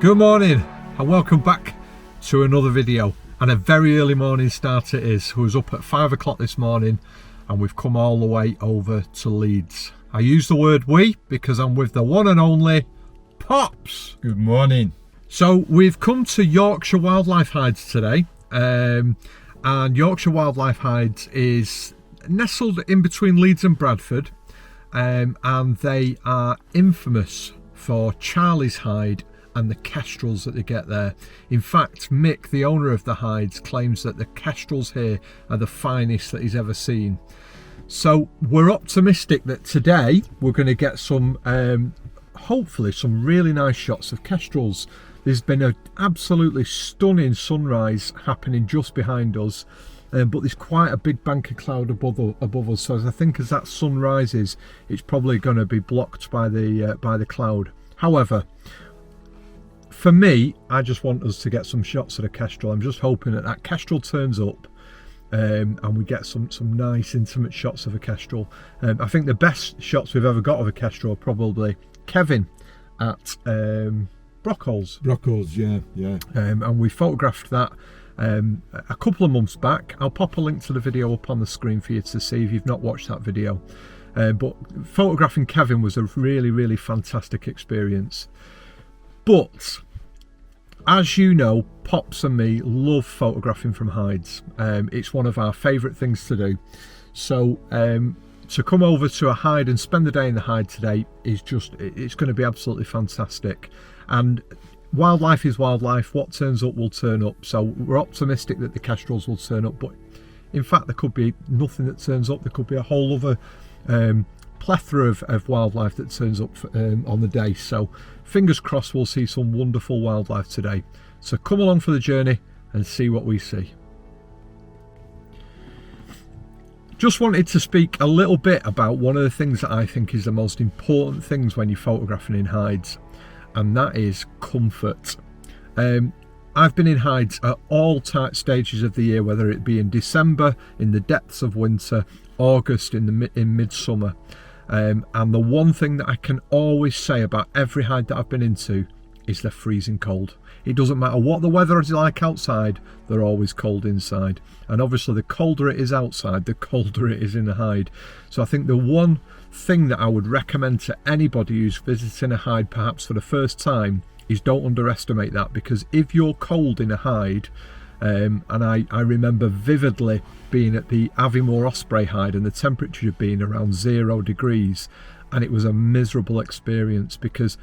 Good morning and welcome back to another video, and a very early morning start it is. I was up at 5 o'clock this morning and we've come all the way over to Leeds. I use the word we because I'm with the one and only Pops. Good morning. So we've come to Yorkshire Wildlife Hides today, and Yorkshire Wildlife Hides is nestled in between Leeds and Bradford, and they are infamous for Charlie's hide and the kestrels that they get there. In fact, Mick, the owner of the hides, claims that the kestrels here are the finest that he's ever seen. So we're optimistic that today we're going to get some, hopefully some really nice shots of kestrels. There's been an absolutely stunning sunrise happening just behind us, but there's quite a big bank of cloud above us. So I think as that sun rises, it's probably going to be blocked by the cloud. However, for me, I just want us to get some shots of a kestrel. I'm just hoping that that kestrel turns up and we get some nice intimate shots of a kestrel. I think the best shots we've ever got of a kestrel are probably Kevin at Brockholes. Brockholes, yeah. And we photographed that a couple of months back. I'll pop a link to the video up on the screen for you to see if you've not watched that video. But photographing Kevin was a really fantastic experience. But as you know, Pops and me love photographing from hides. It's one of our favourite things to do. So to come over to a hide and spend the day in the hide today is it's going to be absolutely fantastic. And wildlife is wildlife. What turns up will turn up. So we're optimistic that the kestrels will turn up, but in fact there could be nothing that turns up. There could be a whole other plethora of wildlife that turns up on the day. So fingers crossed we'll see some wonderful wildlife today. So come along for the journey and see what we see. Just wanted to speak a little bit about one of the things that I think is the most important things when you're photographing in hides, and that is comfort. I've been in hides at all stages of the year, whether it be in December, in the depths of winter, August, in midsummer. And the one thing that I can always say about every hide that I've been into is they're freezing cold. It doesn't matter what the weather is like outside, they're always cold inside. And obviously the colder it is outside, the colder it is in the hide. So I think the one thing that I would recommend to anybody who's visiting a hide perhaps for the first time is don't underestimate that, because if you're cold in a hide, and I remember vividly being at the Aviemore Osprey hide and the temperature being around 0 degrees, and it was a miserable experience because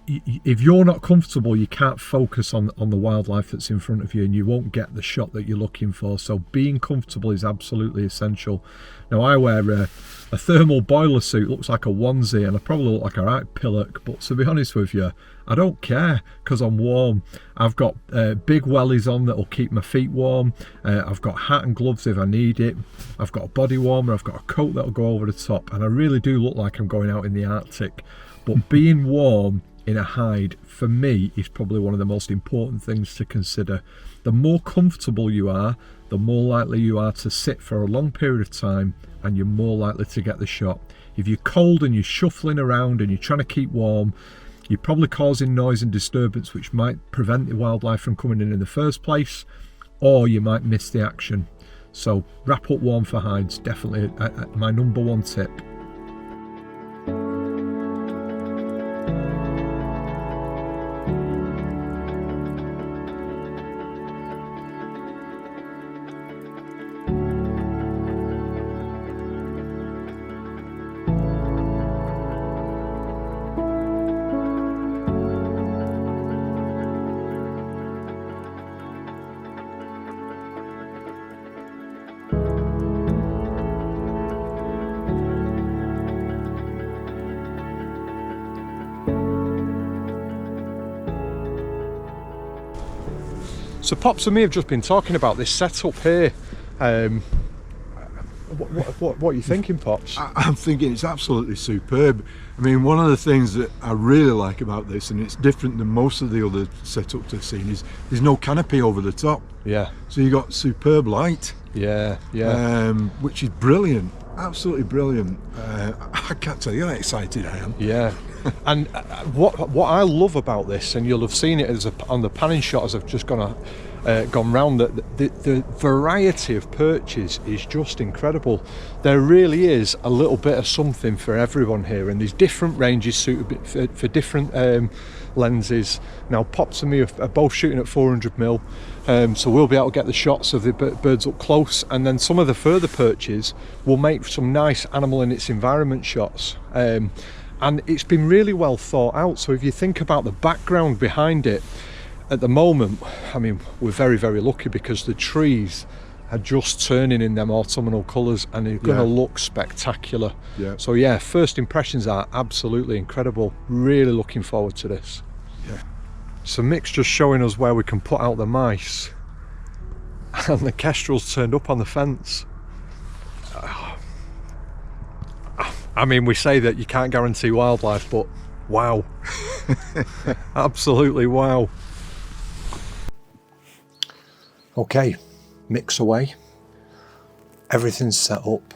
if you're not comfortable, you can't focus on the wildlife that's in front of you, and you won't get the shot that you're looking for. So being comfortable is absolutely essential. Now I wear a thermal boiler suit, looks like a onesie, and I probably look like a right pillock, but to be honest with you, I don't care because I'm warm. I've got big wellies on that'll keep my feet warm. I've got hat and gloves if I need it. I've got a body warmer. I've got a coat that'll go over the top, and I really do look like I'm going out in the Arctic. But being warm in a hide for me is probably one of the most important things to consider. The more comfortable you are, the more likely you are to sit for a long period of time, and you're more likely to get the shot. If you're cold and you're shuffling around and you're trying to keep warm, you're probably causing noise and disturbance which might prevent the wildlife from coming in the first place, or you might miss the action. So wrap up warm for hides, definitely my number one tip. So Pops and me have just been talking about this setup here. What are you thinking, Pops? I'm thinking it's absolutely superb. I mean, one of the things that I really like about this, and it's different than most of the other setups I've seen, is there's no canopy over the top. Yeah. So you got superb light. Yeah. Which is brilliant. Absolutely brilliant. I can't tell you how excited I am. Yeah, and what I love about this, and you'll have seen it on the panning shot as I've just gone round, that the variety of perches is just incredible. There really is a little bit of something for everyone here, and there's different ranges suited for different lenses. Now Pops and me are both shooting at 400mm, so we'll be able to get the shots of the birds up close, and then some of the further perches will make some nice animal in its environment shots. And it's been really well thought out. So if you think about the background behind it, at the moment, I mean, we're very, very lucky because the trees are just turning in them autumnal colours, and they're going to look spectacular. Yeah. So yeah, first impressions are absolutely incredible. Really looking forward to this. Yeah. So Mick's just showing us where we can put out the mice, and the kestrels turned up on the fence. I mean, we say that you can't guarantee wildlife, but wow. Absolutely wow. Okay, Mick's away. Everything's set up,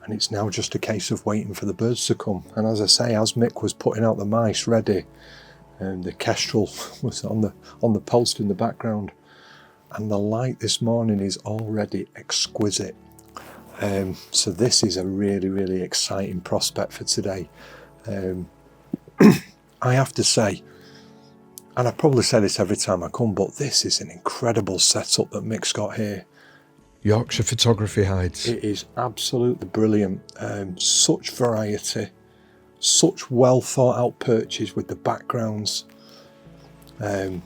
and it's now just a case of waiting for the birds to come. And as I say, as Mick was putting out the mice ready, the kestrel was on the post in the background, and the light this morning is already exquisite. So this is a really, really exciting prospect for today. I have to say, and I probably say this every time I come, but this is an incredible setup that Mick's got here. Yorkshire Photography Hides. It is absolutely brilliant. Such variety, such well thought out perches with the backgrounds. The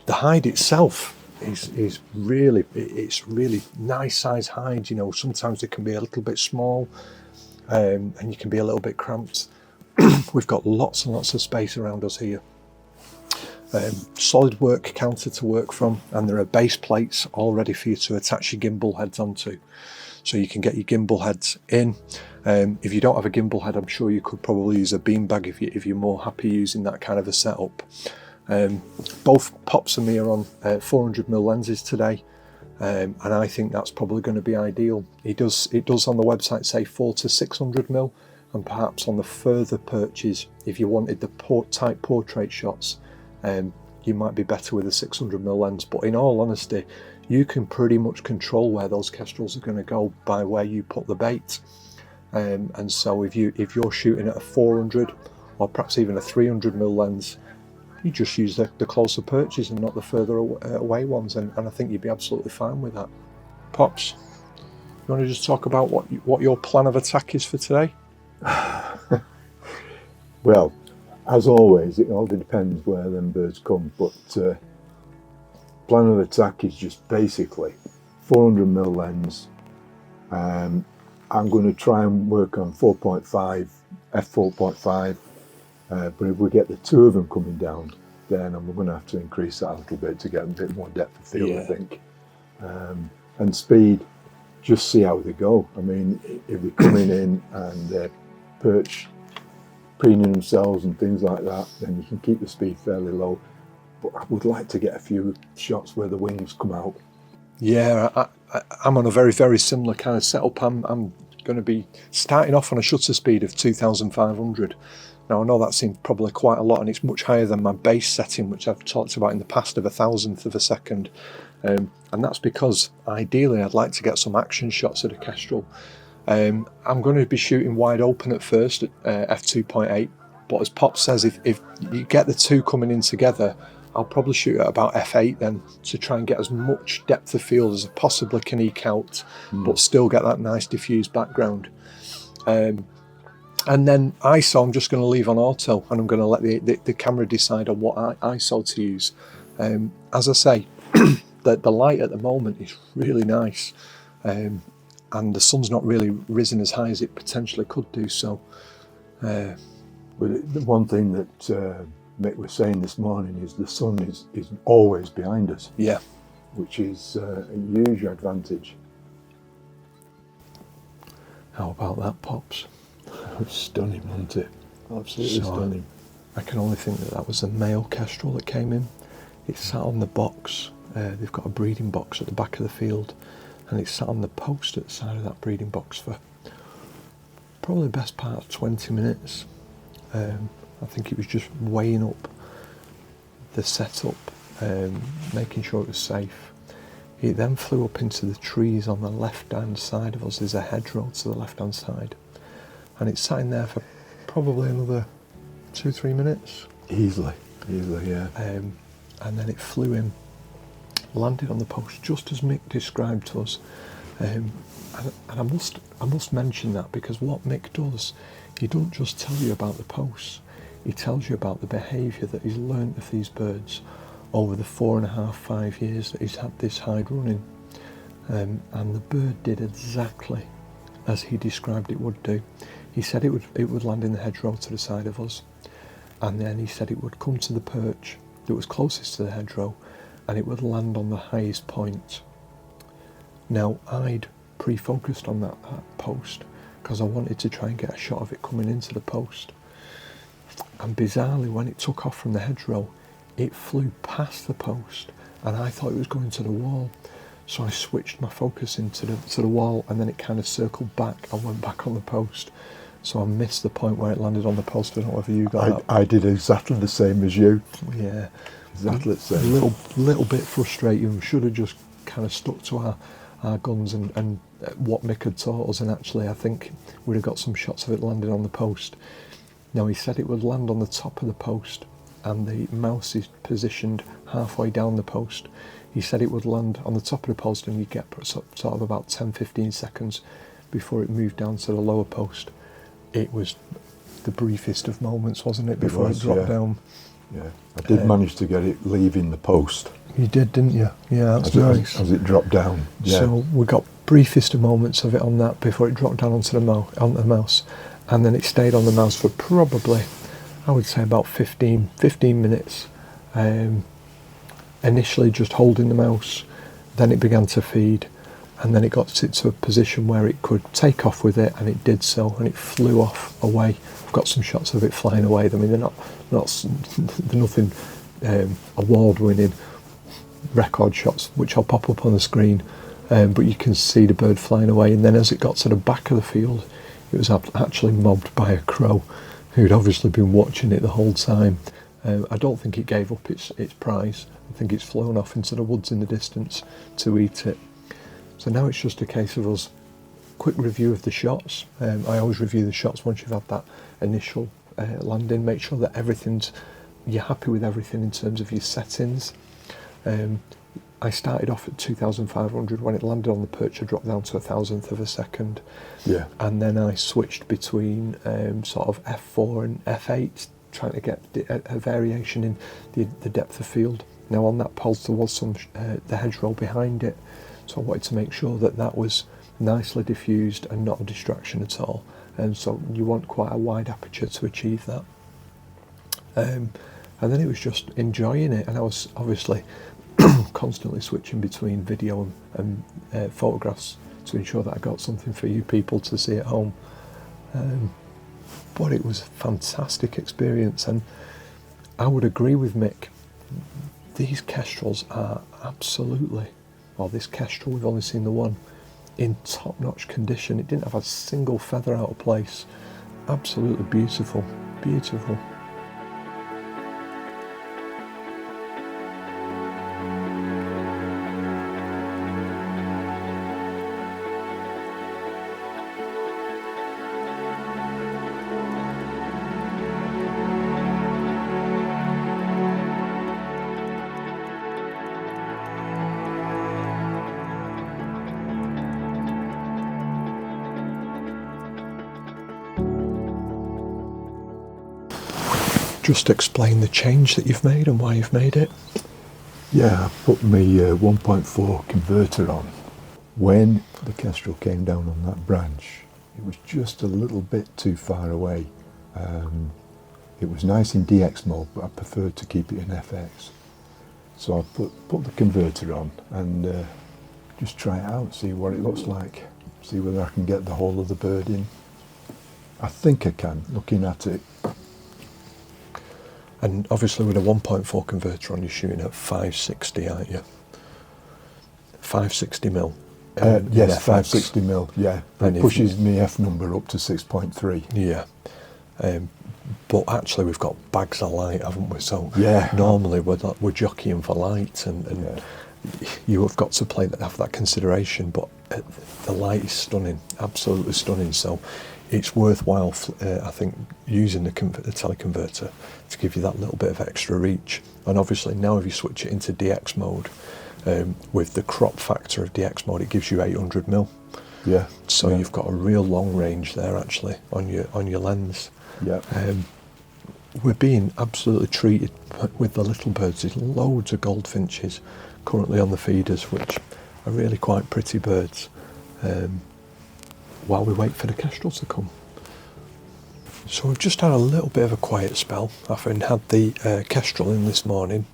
hide itself is really, it's really nice size hide. You know, sometimes it can be a little bit small, and you can be a little bit cramped. We've got lots and lots of space around us here. Solid work counter to work from, and there are base plates all ready for you to attach your gimbal heads onto, so you can get your gimbal heads in. If you don't have a gimbal head, I'm sure you could probably use a beanbag if you're more happy using that kind of a setup. Both Pops and me are on 400mm lenses today, and I think that's probably going to be ideal. It does on the website say 400 to 600mm, and perhaps on the further perches, if you wanted the tight portrait shots, you might be better with a 600mm lens. But in all honesty, you can pretty much control where those kestrels are going to go by where you put the bait. And so if you're shooting at a 400 or perhaps even a 300mm lens, you just use the closer perches and not the further away ones, and I think you'd be absolutely fine with that. Pops, you want to just talk about what your plan of attack is for today? Well, as always, it all depends where them birds come, but plan of attack is just basically 400mm lens. I'm going to try and work on 4.5, f4.5, but if we get the two of them coming down, then I'm going to have to increase that a little bit to get a bit more depth of field, I think. And speed, just see how they go. I mean, if they're coming in and they're perch preening themselves and things like that, then you can keep the speed fairly low. But I would like to get a few shots where the wings come out. Yeah, I'm on a very, very similar kind of setup. I'm going to be starting off on a shutter speed of 2,500. Now I know that seems probably quite a lot, and it's much higher than my base setting, which I've talked about in the past, of 1,000th of a second. And that's because ideally I'd like to get some action shots at a kestrel. I'm going to be shooting wide open at first at f2.8, but as Pop says, if you get the two coming in together, I'll probably shoot at about f8 then, to try and get as much depth of field as I possibly can eke out, but still get that nice diffused background. And then ISO I'm just going to leave on auto, and I'm going to let the camera decide on what ISO to use. As I say, the light at the moment is really nice, and the sun's not really risen as high as it potentially could do. So, but the one thing that Mick was saying this morning is the sun is always behind us. Yeah, which is a huge advantage. How about that, Pops? Stunning, wasn't it? Absolutely stunning. I can only think that was a male kestrel that came in. It sat on the box. They've got a breeding box at the back of the field, and it sat on the post at the side of that breeding box for probably the best part of 20 minutes. I think it was just weighing up the setup, making sure it was safe. It then flew up into the trees on the left-hand side of us. There's a hedgerow to the left-hand side, and it sat in there for probably another 2-3 minutes. Easily, yeah. And then it flew in, landed on the post just as Mick described to us. And I must mention that, because what Mick does, he don't just tell you about the posts, he tells you about the behaviour that he's learnt of these birds over the 4.5-5 years that he's had this hide running. And the bird did exactly as he described it would do. He said it would land in the hedgerow to the side of us, and then he said it would come to the perch that was closest to the hedgerow, and it would land on the highest point. Now, I'd pre-focused on that post because I wanted to try and get a shot of it coming into the post. And bizarrely, when it took off from the hedgerow, it flew past the post, and I thought it was going to the wall. So I switched my focus into the wall, and then it kind of circled back and went back on the post. So I missed the point where it landed on the post. I don't know whether you got that. I did exactly the same as you. Yeah. Exactly the same. Little bit frustrating. We should have just kind of stuck to our guns and what Mick had taught us, and actually I think we'd have got some shots of it landing on the post. Now, he said it would land on the top of the post, and the mouse is positioned halfway down the post. He said it would land on the top of the post, and you'd get sort of about 10-15 seconds before it moved down to the lower post. It was the briefest of moments, wasn't it, before it dropped down? Yeah, I did manage to get it leaving the post. You did, didn't you? Yeah, that's nice. As it dropped down. Yeah. So we got briefest of moments of it on that before it dropped down onto the mouse, and then it stayed on the mouse for probably, I would say, about 15 minutes. Initially just holding the mouse, then it began to feed, and then it got to a position where it could take off with it, and it did so, and it flew off away. I've got some shots of it flying away. I mean, they're nothing award-winning record shots, which I'll pop up on the screen, but you can see the bird flying away. And then as it got to the back of the field, it was actually mobbed by a crow who'd obviously been watching it the whole time. I don't think it gave up its prize. I think it's flown off into the woods in the distance to eat it. So now it's just a case of us quick review of the shots. I always review the shots once you've had that initial landing. Make sure that you're happy with everything in terms of your settings. I started off at 2,500. When it landed on the perch, I dropped down to 1,000th of a second. Yeah. And then I switched between sort of f4 and f8, trying to get a variation in the depth of field. Now, on that pulse, there was some the hedgerow behind it, so I wanted to make sure that was nicely diffused and not a distraction at all. And so you want quite a wide aperture to achieve that. And then it was just enjoying it, and I was obviously constantly switching between video and photographs to ensure that I got something for you people to see at home. But it was a fantastic experience, and I would agree with Mick. These kestrels are absolutely, well, this kestrel, we've only seen the one, in top-notch condition. It didn't have a single feather out of place. Absolutely beautiful, beautiful. Just explain the change that you've made and why you've made it. Yeah, I put my 1.4 converter on. When the kestrel came down on that branch, it was just a little bit too far away. It was nice in DX mode, but I preferred to keep it in FX. So I put the converter on and just try it out, see what it looks like, see whether I can get the whole of the bird in. I think I can, looking at it. And obviously with a 1.4 converter on, you're shooting at 560, aren't you? 560mm. Yes, FX. 560mm, yeah. And It pushes my F number up to 6.3. Yeah. But actually we've got bags of light, haven't we? So Yeah. normally we're jockeying for light, and you have got to have that consideration, but the light is stunning, absolutely stunning. So it's worthwhile, I think, using the teleconverter to give you that little bit of extra reach. And obviously now if you switch it into DX mode, with the crop factor of DX mode, it gives you 800mm. Yeah. So yeah. you've got a real long range there actually on your lens. Yeah. We're being absolutely treated with the little birds. There's loads of goldfinches currently on the feeders, which are really quite pretty birds, while we wait for the kestrels to come. So we've just had a little bit of a quiet spell. I've had the kestrel in this morning,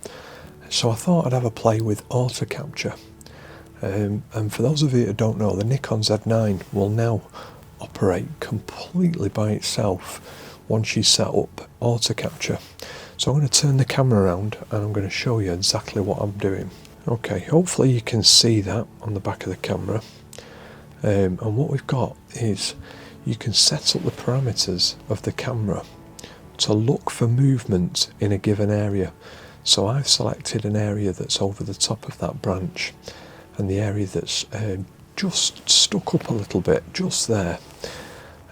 so I thought I'd have a play with auto capture. And for those of you who don't know, the Nikon Z9 will now operate completely by itself once you set up auto capture. So I'm going to turn the camera around and I'm going to show you exactly what I'm doing. Okay, hopefully you can see that on the back of the camera. And what we've got is you can set up the parameters of the camera to look for movement in a given area. So I've selected an area that's over the top of that branch, and the area that's just stuck up a little bit, just there.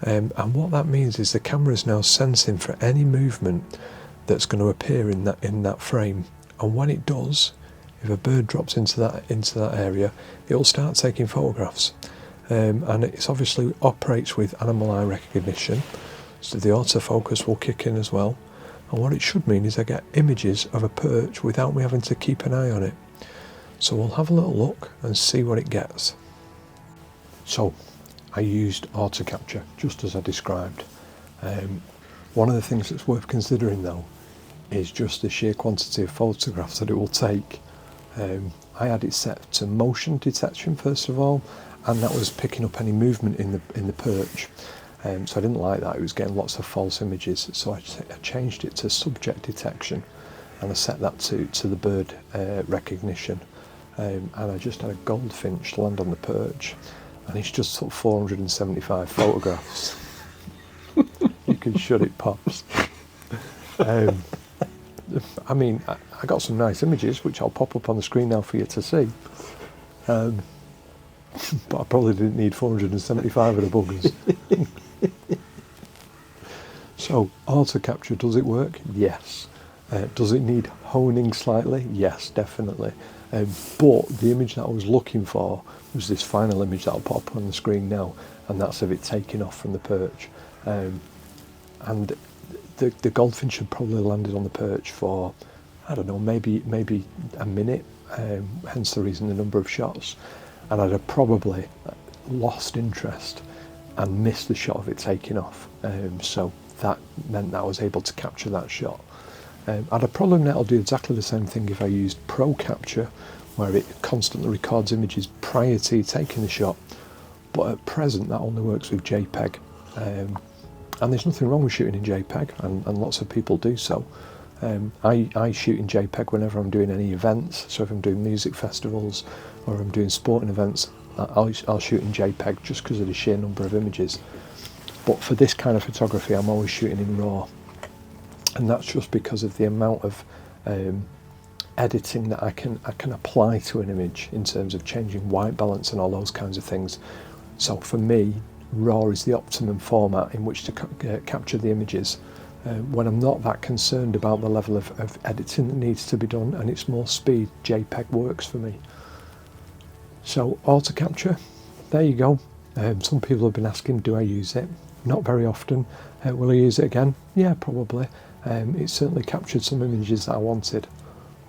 And what that means is the camera is now sensing for any movement that's going to appear in that frame, and when it does, if a bird drops into that area, it will start taking photographs. And it obviously operates with animal eye recognition, so the autofocus will kick in as well. And what it should mean is I get images of a perch without me having to keep an eye on it. So we'll have a little look and see what it gets. So I used auto capture just as I described. One of the things that's worth considering though is just the sheer quantity of photographs that it will take. I had it set to motion detection first of all, and that was picking up any movement in the perch. So I didn't like that, it was getting lots of false images, so I changed it to subject detection, and I set that to the bird recognition. And I just had a goldfinch land on the perch, and it's just took 475 photographs. You can shut it, Pops. I mean, I got some nice images, which I'll pop up on the screen now for you to see. But I probably didn't need 475 of the buggers. So, auto capture, does it work? Yes. Does it need honing slightly? Yes, definitely. But the image that I was looking for was this final image that I'll pop on the screen now, and that's of it taking off from the perch. And the goldfinch had probably landed on the perch for, I don't know, maybe a minute, hence the reason the number of shots. And I'd have probably lost interest and missed the shot of it taking off. So that meant that I was able to capture that shot. I'd have probably now do exactly the same thing if I used Pro Capture, where it constantly records images prior to taking the shot. But at present, that only works with JPEG. And there's nothing wrong with shooting in JPEG, and lots of people do so. I shoot in JPEG whenever I'm doing any events, so if I'm doing music festivals or I'm doing sporting events, I'll shoot in JPEG just because of the sheer number of images. But for this kind of photography, I'm always shooting in RAW, and that's just because of the amount of editing that I can apply to an image in terms of changing white balance and all those kinds of things. So for me, RAW is the optimum format in which to capture the images. When I'm not that concerned about the level of editing that needs to be done and it's more speed, JPEG works for me. So auto capture, there you go. Some people have been asking, do I use it? Not very often. Will I use it again? Yeah, probably. It certainly captured some images that I wanted,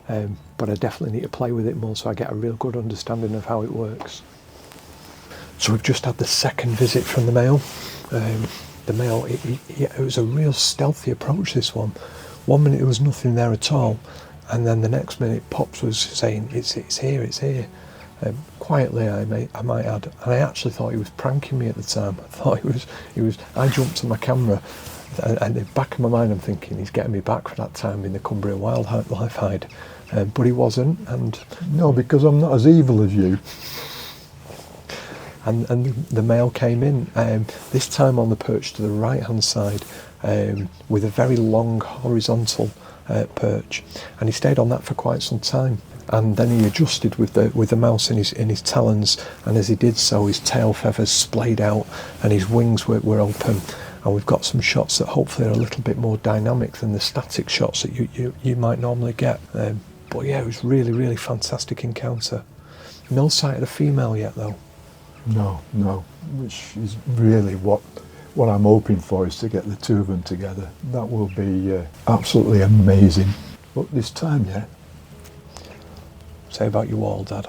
but I definitely need to play with it more so I get a real good understanding of how it works. So we've just had the second visit from the male. The male, it was a real stealthy approach, this one. 1 minute there was nothing there at all, and then the next minute Pops was saying, it's here, it's here. Quietly, I might add, and I actually thought he was pranking me at the time. I thought he was. I jumped to my camera, and in the back of my mind I'm thinking he's getting me back for that time in the Cumbria Wildlife Hide, but he wasn't. And no, because I'm not as evil as you. and the male came in, this time on the perch to the right hand side, with a very long horizontal perch, and he stayed on that for quite some time. And then he adjusted with the mouse in his talons, and as he did so, his tail feathers splayed out and his wings were open. And we've got some shots that hopefully are a little bit more dynamic than the static shots that you might normally get. But yeah, it was really, really fantastic encounter. No sight of the female yet though. No, which is really what I'm hoping for, is to get the two of them together. That will be absolutely amazing. But this time, yeah. Say about your wall, Dad.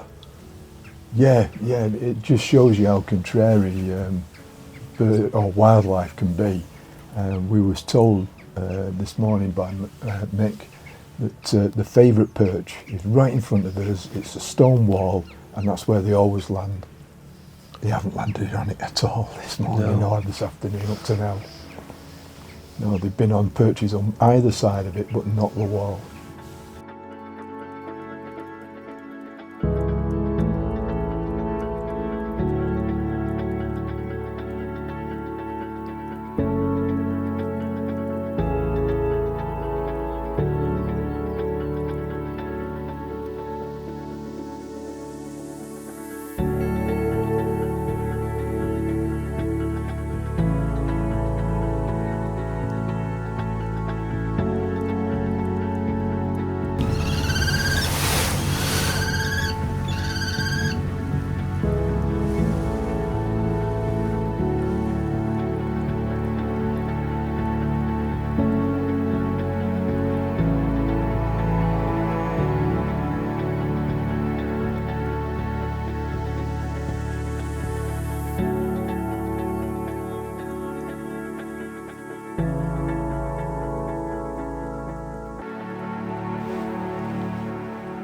Yeah, it just shows you how contrary wildlife can be. We was told this morning by Mick that the favourite perch is right in front of us. It's a stone wall, and that's where they always land. They haven't landed on it at all this morning or this afternoon up to now. No, they've been on perches on either side of it, but not the wall.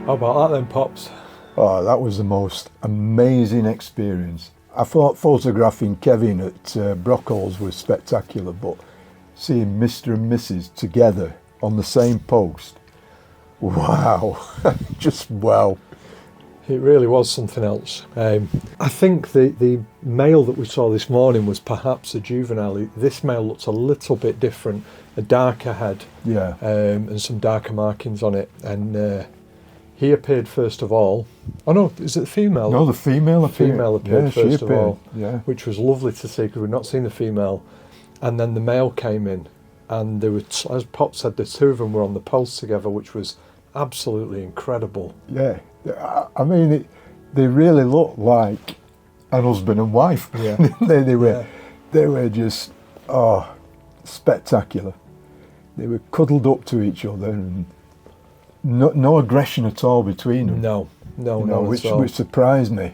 How about that then, Pops? Oh, that was the most amazing experience. I thought photographing Kevin at Brockholes was spectacular, but seeing Mr. and Mrs. together on the same post, wow, just wow. It really was something else. I think the male that we saw this morning was perhaps a juvenile. This male looks a little bit different, a darker head, and some darker markings on it. And he appeared first of all. Oh no, is it the female? No, the female appeared. Female appeared first of all, which was lovely to see because we'd not seen the female. And then the male came in, and there were, as Pop said, the two of them were on the post together, which was absolutely incredible. Yeah, I mean, they really looked like an husband and wife. Yeah, they were just spectacular. They were cuddled up to each other, and no aggression at all between them. No, which surprised me.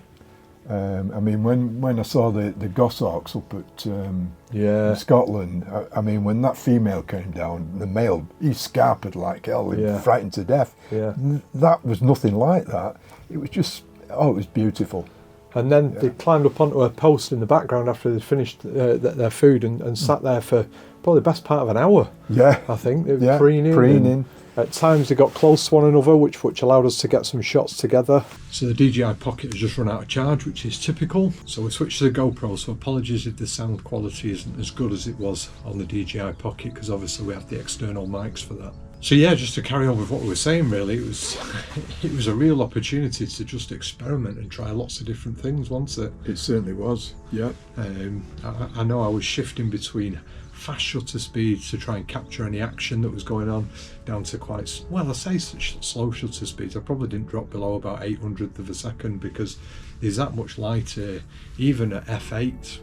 I mean, when I saw the goshawks up at in Scotland, I mean, when that female came down, the male, he scarpered like hell, frightened to death. Yeah. That was nothing like that. It was just, it was beautiful. And then they climbed up onto a post in the background after they'd finished their food and sat there for probably the best part of an hour. Yeah. I think. They were preening. At times they got close to one another, which allowed us to get some shots together. So the DJI Pocket has just run out of charge, which is typical. So we switched to the GoPro, so apologies if the sound quality isn't as good as it was on the DJI Pocket, because obviously we have the external mics for that. So yeah, just to carry on with what we were saying, really, it was a real opportunity to just experiment and try lots of different things, wasn't it? It certainly was, yeah. I know I was shifting between fast shutter speeds to try and capture any action that was going on, down to quite, well, I say such slow shutter speeds. I probably didn't drop below about 800th of a second because there's that much light here. Even at f8,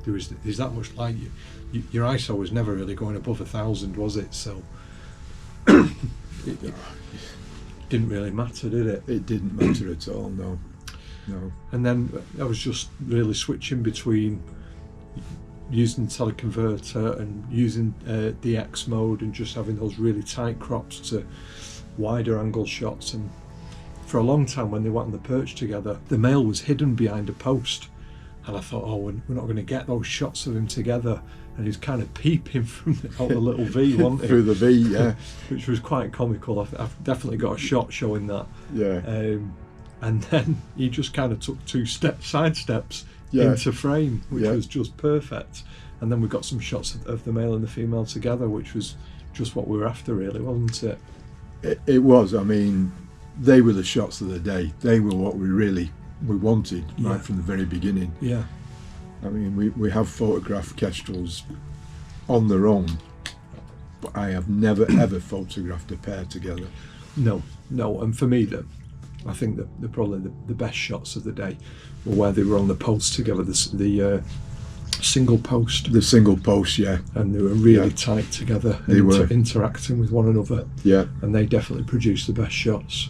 there's that much light. Your ISO was never really going above 1,000, was it? So it didn't really matter, did it? It didn't matter at all, no. And then I was just really switching between using teleconverter and using DX mode and just having those really tight crops to wider angle shots. And for a long time when they went on the perch together, the male was hidden behind a post, and I thought, we're not going to get those shots of him together, and he was kind of peeping from out the little V, wasn't he? Through the V, yeah. Which was quite comical. I've definitely got a shot showing that. Yeah. And then he just kind of took two side steps into frame, which Yeah. was just perfect. And then we got some shots of the male and the female together, which was just what we were after, really, wasn't it? It was. I mean, they were the shots of the day. They were what we wanted Yeah. right from the very beginning. Yeah. I mean, we have photographed kestrels on their own, but I have never ever photographed a pair together. No. And for me, I think that probably the best shots of the day were where they were on the post together, the single post. The single post, yeah. And they were really tight together. They were. Interacting with one another. Yeah. And they definitely produced the best shots.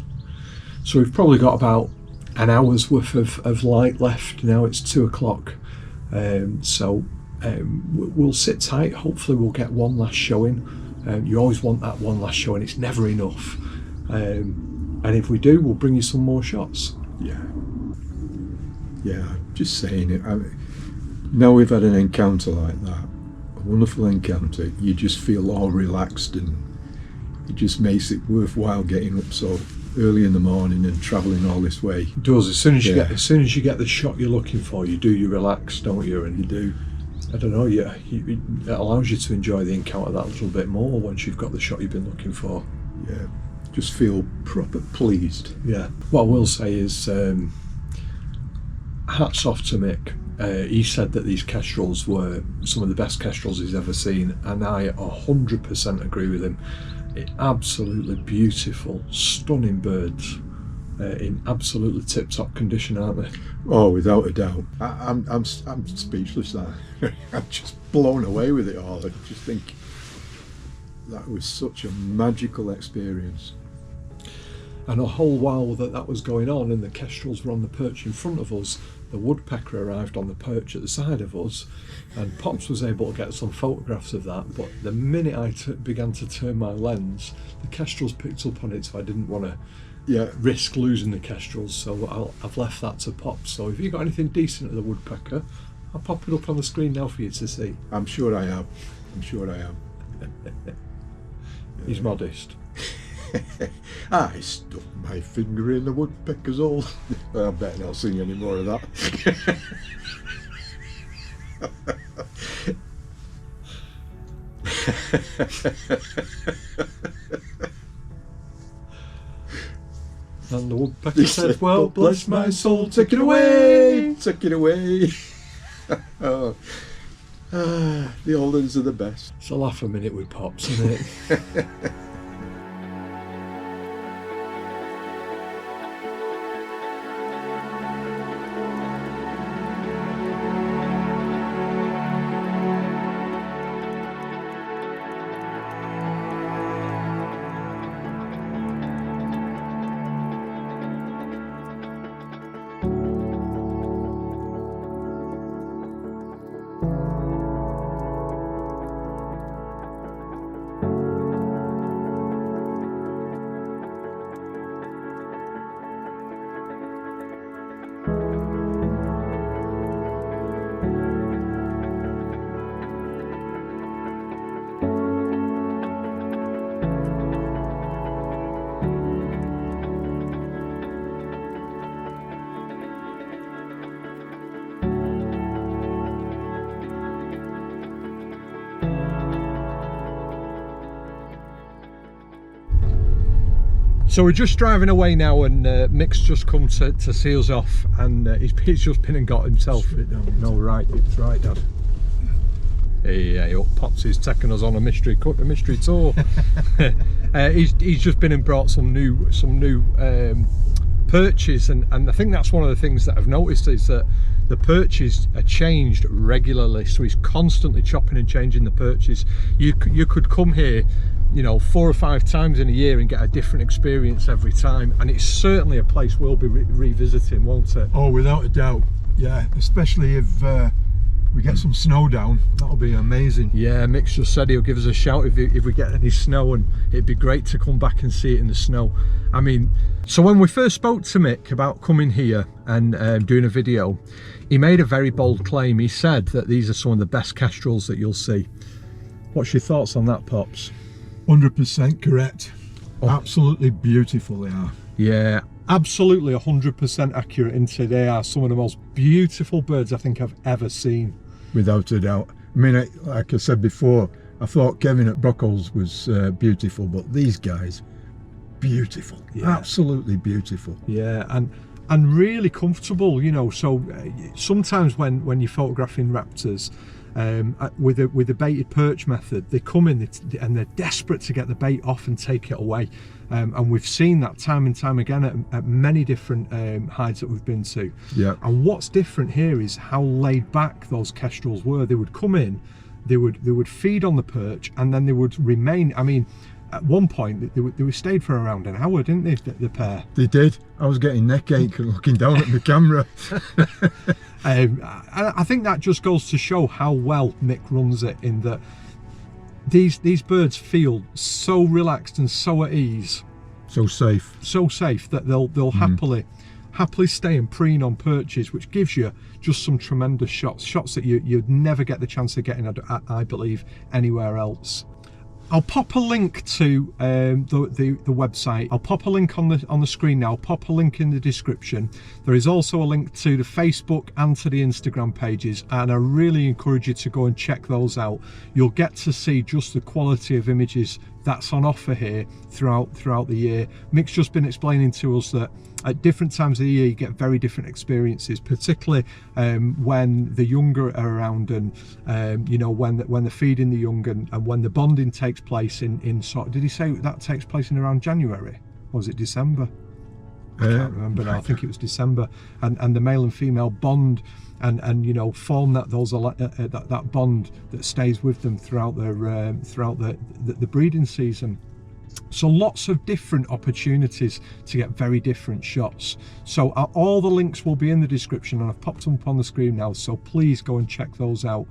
So we've probably got about an hour's worth of light left now. It's 2 o'clock. We'll sit tight. Hopefully we'll get one last showing. You always want that one last showing. It's never enough. And if we do, we'll bring you some more shots. Yeah, just saying it. Now we've had an encounter like that, a wonderful encounter, you just feel all relaxed, and it just makes it worthwhile getting up so early in the morning and travelling all this way. It does. As soon as you get the shot you're looking for, you relax, don't you? And You do. I don't know. It allows you to enjoy the encounter that little bit more once you've got the shot you've been looking for. Yeah, just feel proper pleased. Yeah. What I will say is, hats off to Mick. He said that these kestrels were some of the best kestrels he's ever seen, and I 100% agree with him. Absolutely beautiful, stunning birds, in absolutely tip-top condition, aren't they? Oh, without a doubt. I'm speechless now. I'm just blown away with it all. I just think that was such a magical experience. And a whole while that was going on and the kestrels were on the perch in front of us, the woodpecker arrived on the perch at the side of us, and Pops was able to get some photographs of that. But the minute I began to turn my lens, the kestrels picked up on it, so I didn't want to risk losing the kestrels, so I've left that to Pops. So if you've got anything decent at the woodpecker, I'll pop it up on the screen now for you to see. I'm sure I am. He's modest. I stuck my finger in the woodpecker's hole. I better not sing any more of that. And the woodpecker said, well, bless my soul, take it away. Take it away. Oh. The old ones are the best. It's a laugh a minute with Pops, isn't it? So we're just driving away now, and Mick's just come to see us off, and he's just been and got himself. No, right, it's right, Dad. Hey, Pops is taking us on a mystery tour. He's just been and brought some new perches, and I think that's one of the things that I've noticed is that the perches are changed regularly. So he's constantly chopping and changing the perches. You could come here, 4 or 5 times in a year and get a different experience every time, and it's certainly a place we'll be revisiting, won't it? Oh, without a doubt. Yeah, especially if we get some snow down, that'll be amazing. Yeah, Mick's just said he'll give us a shout if we get any snow, and it'd be great to come back and see it in the snow. I mean, so when we first spoke to Mick about coming here and doing a video, he made a very bold claim. He said that these are some of the best kestrels that you'll see. What's your thoughts on that, Pops? 100% correct. Absolutely beautiful they are. Yeah, absolutely 100% accurate, into they are some of the most beautiful birds I think I've ever seen. Without a doubt. I mean, like I said before, I thought Kevin at Brockles was beautiful, but these guys, beautiful, absolutely beautiful. Yeah, and really comfortable, you know. So sometimes when you're photographing raptors with a baited perch method, they come in and they're desperate to get the bait off and take it away. And we've seen that time and time again at many different hides that we've been to. Yeah. And what's different here is how laid back those kestrels were. They would come in, they would feed on the perch, and then they would remain. I mean, at one point they were stayed for around an hour, didn't they, the pair? They did. I was getting neck ache looking down at the camera. I think that just goes to show how well Mick runs it, in that these birds feel so relaxed and so at ease, so safe that they'll happily stay and preen on perches, which gives you just some tremendous shots that you'd never get the chance of getting, I believe, anywhere else. I'll pop a link to the website. I'll pop a link on the screen now. I'll pop a link in the description. There is also a link to the Facebook and to the Instagram pages, and I really encourage you to go and check those out. You'll get to see just the quality of images that's on offer here throughout the year. Mick's just been explaining to us that at different times of the year you get very different experiences, particularly when the young are around, and you know, when they're feeding the young, and when the bonding takes place in sort of, did he say that takes place in around January, or was it December? I can't remember now. I think it was December, and the male and female bond, and you know, form that bond that stays with them throughout the breeding season. So lots of different opportunities to get very different shots. So all the links will be in the description, and I've popped them up on the screen now, so please go and check those out.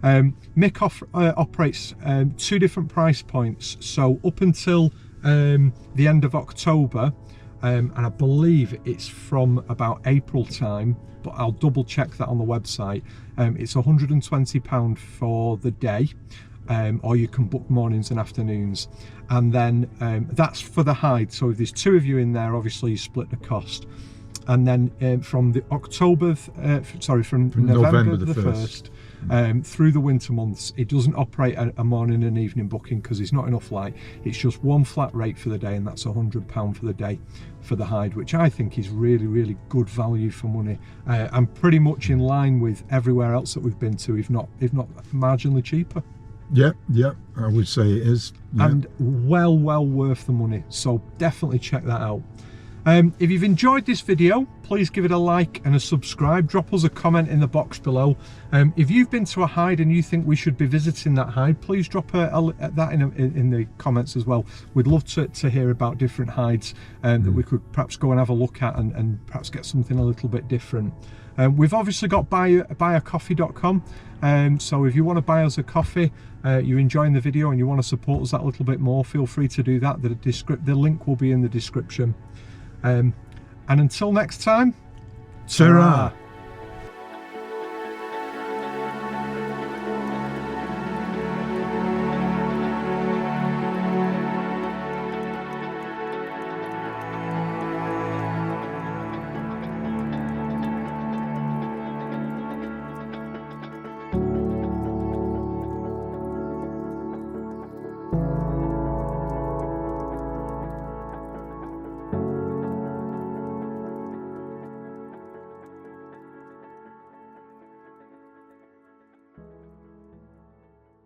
Mick operates 2 different price points, so up until the end of October, and I believe it's from about April time, but I'll double check that on the website. It's £120 for the day, or you can book mornings and afternoons, and then that's for the hide. So if there's 2 of you in there, obviously you split the cost. And then from November the 1st through the winter months, it doesn't operate a morning and evening booking because there's not enough light. It's just one flat rate for the day, and that's £100 for the day for the hide, which I think is really good value for money, and pretty much in line with everywhere else that we've been to, if not marginally cheaper. Yeah, I would say it is. Yeah. And well worth the money, so definitely check that out. If you've enjoyed this video, please give it a like and a subscribe. Drop us a comment in the box below. If you've been to a hide and you think we should be visiting that hide, please drop that in the comments as well. We'd love to hear about different hides that we could perhaps go and have a look at, and perhaps get something a little bit different. We've obviously got buyacoffee.com, so if you want to buy us a coffee, you're enjoying the video and you want to support us that little bit more, feel free to do that. The link will be in the description. And until next time, ta-ra!